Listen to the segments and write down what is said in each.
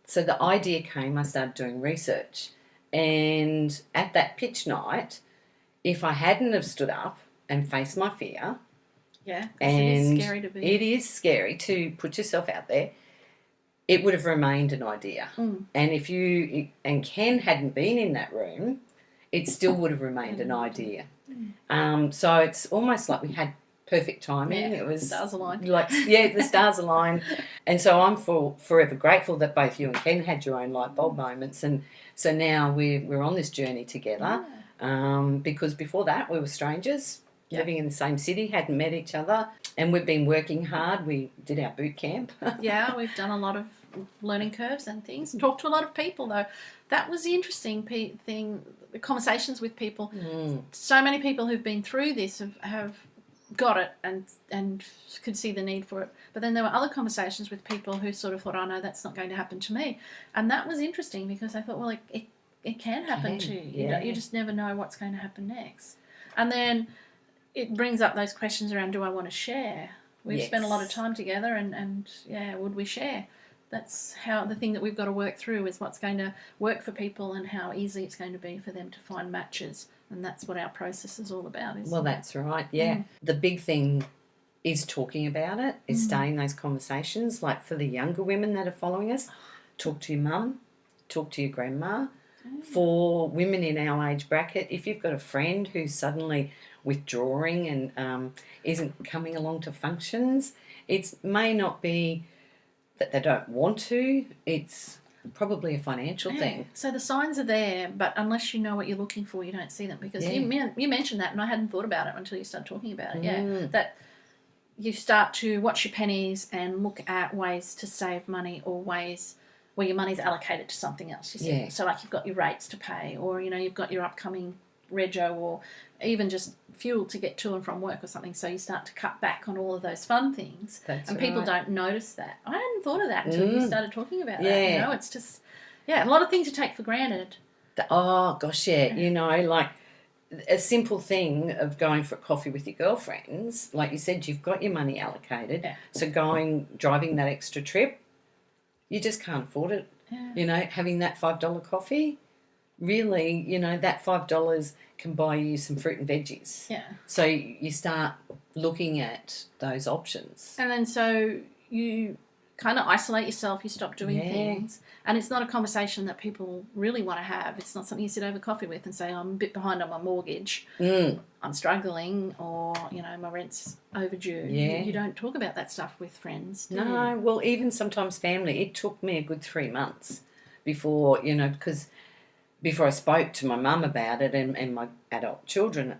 So the idea came, I started doing research. And at that pitch night, if I hadn't have stood up and faced my fear, Yeah, and it is scary to be. it is scary to put yourself out there, it would have remained an idea. And if you and Ken hadn't been in that room, it still would have remained an idea. So it's almost like we had perfect timing. Yeah, It was stars aligned. The stars aligned. And so I'm forever grateful that both you and Ken had your own light bulb moments. And so now we're on this journey together. Because before that we were strangers. Living in the same city, hadn't met each other, and we've been working hard. We did our boot camp. Yeah, we've done a lot of learning curves and things. Talked to a lot of people, though. That was the interesting thing, the conversations with people. So many people who've been through this have got it and could see the need for it. But then there were other conversations with people who sort of thought, oh, no, that's not going to happen to me. And that was interesting because I thought, well, it can happen to you. Yeah. You just never know what's going to happen next. And then it brings up those questions around, do I want to share? We've spent a lot of time together and would we share? That's how the thing that we've got to work through is what's going to work for people and how easy it's going to be for them to find matches. And that's what our process is all about. Well, that's right, yeah. The big thing is talking about it, is starting those conversations. Like for the younger women that are following us, talk to your mum, talk to your grandma. For women in our age bracket, if you've got a friend who's suddenly withdrawing and isn't coming along to functions, it may not be that they don't want to, it's probably a financial thing. So the signs are there, but unless you know what you're looking for, you don't see them. Because you mentioned that, and I hadn't thought about it until you started talking about it. That you start to watch your pennies and look at ways to save money or ways where your money's allocated to something else. You see? So like you've got your rates to pay, or you've got your upcoming rego, or even just fuel to get to and from work or something. So you start to cut back on all of those fun things. That's and people right. don't notice that. I hadn't thought of that until you started talking about that. It's just, a lot of things you take for granted. Oh, gosh, like a simple thing of going for a coffee with your girlfriends, like you said, you've got your money allocated. Yeah. So driving that extra trip, you just can't afford it. Yeah. Having that $5 coffee, really, that $5 can buy you some fruit and veggies. Yeah. So you start looking at those options. And then so you kind of isolate yourself, you stop doing things. And it's not a conversation that people really want to have. It's not something you sit over coffee with and say, I'm a bit behind on my mortgage, I'm struggling, or, my rent's overdue. Yeah. You don't talk about that stuff with friends, do No, you? well, even sometimes family. It took me a good 3 months before, because before I spoke to my mum about it and my adult children,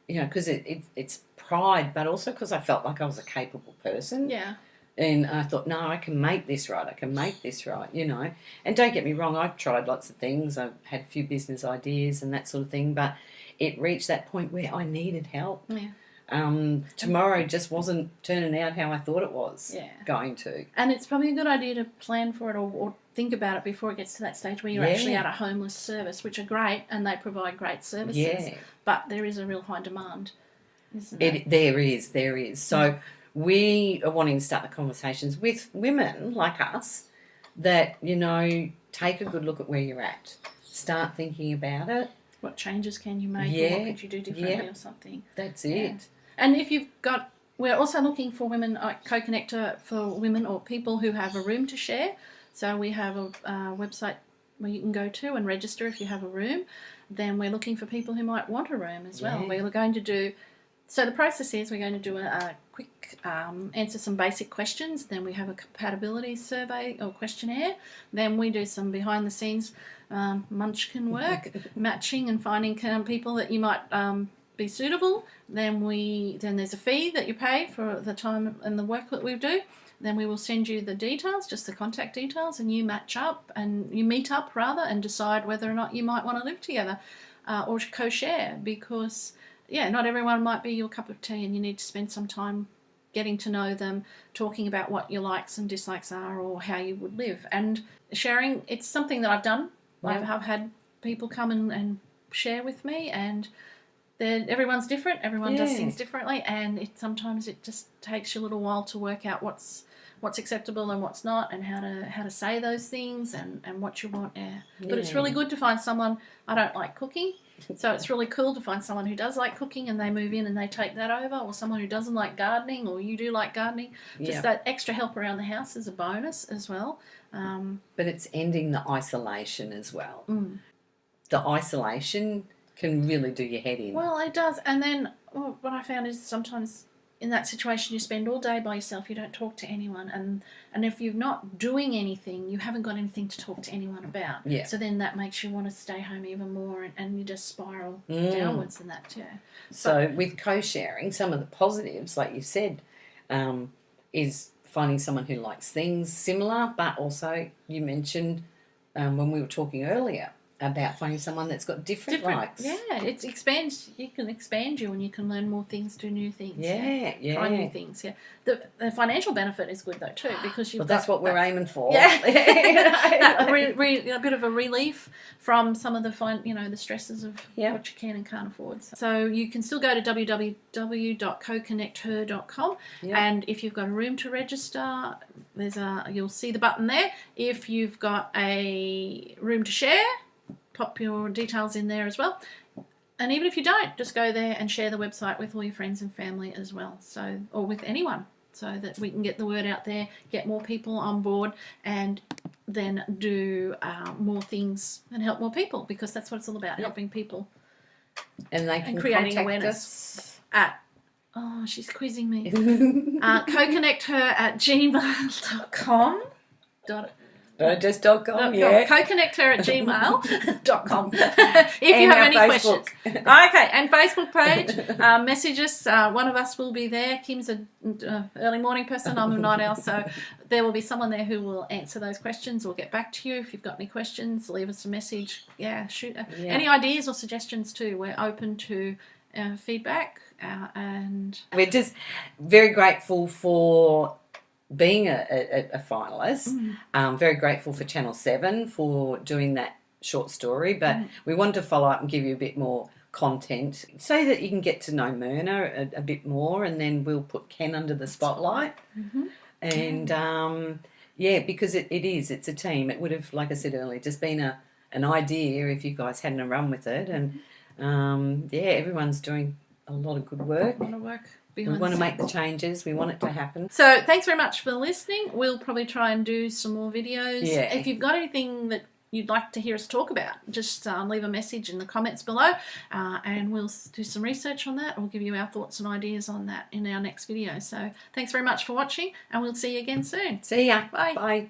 because it's pride, but also because I felt like I was a capable person. Yeah. And I thought, no, I can make this right. I can make this right, And don't get me wrong, I've tried lots of things. I've had a few business ideas and that sort of thing, but it reached that point where I needed help. Yeah. Tomorrow just wasn't turning out how I thought it was going to. And it's probably a good idea to plan for it or think about it before it gets to that stage where you're actually at a homeless service, which are great and they provide great services. Yeah. But there is a real high demand, isn't There is. So we are wanting to start the conversations with women like us that, take a good look at where you're at. Start thinking about it. What changes can you make, or what could you do differently or something. That's it. And if you've got, we're also looking for women, CoconnectHER for women or people who have a room to share. So we have a website where you can go to and register if you have a room. Then we're looking for people who might want a room as well. We're going to do, so the process is we're going to do a quick answer some basic questions. Then we have a compatibility survey or questionnaire. Then we do some behind the scenes munchkin work, matching and finding people that you might be suitable. Then there's a fee that you pay for the time and the work that we do. Then we will send you the details, just the contact details, and you meet up and decide whether or not you might want to live together or co-share, because not everyone might be your cup of tea, and you need to spend some time getting to know them, talking about what your likes and dislikes are or how you would live. And sharing, it's something that I've done. I've had people come and share with me, and everyone's different. Everyone does Yeah. things differently, and sometimes it just takes you a little while to work out what's acceptable and what's not, and how to say those things and what you want. Yeah. But it's really good to find someone. I don't like cooking, so it's really cool to find someone who does like cooking and they move in and they take that over, or someone who doesn't like gardening, or you do like gardening. Just that extra help around the house is a bonus as well. But it's ending the isolation as well. Mm. The isolation can really do your head in. Well, it does. And then what I found is sometimes in that situation you spend all day by yourself, you don't talk to anyone, and if you're not doing anything, you haven't got anything to talk to anyone about. Yeah. So then that makes you want to stay home even more, and you just spiral downwards in that. Yeah. So with co-sharing, some of the positives, like you said, is finding someone who likes things similar, but also you mentioned when we were talking earlier about finding someone that's got different likes. Yeah, it expands. You can expand you, and you can learn more things, do new things. Yeah. Try new things. Yeah. The financial benefit is good though too, because you've that's what we're aiming for. Yeah. A bit of a relief from some of the the stresses of what you can and can't afford. So you can still go to www.CoconnectHER.com, and if you've got a room to register, you'll see the button there. If you've got a room to share, pop your details in there as well. And even if you don't, just go there and share the website with all your friends and family as well, or with anyone, so that we can get the word out there, get more people on board, and then do more things and help more people, because that's what it's all about, helping people. And they can creating awareness at, she's quizzing me, CoconnectHER@gmail.com. Just .com, yeah. CoconnectHER@gmail.com. If you have any questions. Okay, and Facebook page. Message us. One of us will be there. Kim's an early morning person. I'm a night owl. So there will be someone there who will answer those questions or get back to you. If you've got any questions, leave us a message. Yeah, shoot. Any ideas or suggestions too. We're open to feedback. And we're just very grateful for being a finalist. Very grateful for Channel 7 for doing that short story, but we wanted to follow up and give you a bit more content so that you can get to know Myrna a bit more, and then we'll put Ken under the spotlight. And because it's a team. It would have, like I said earlier, just been an idea if you guys hadn't run with it. And everyone's doing a lot of good work. A lot of work. We want to make the changes. We want it to happen. So thanks very much for listening. We'll probably try and do some more videos. Yeah. If you've got anything that you'd like to hear us talk about, just leave a message in the comments below, and we'll do some research on that. We'll give you our thoughts and ideas on that in our next video. So thanks very much for watching, and we'll see you again soon. See ya. Bye. Bye.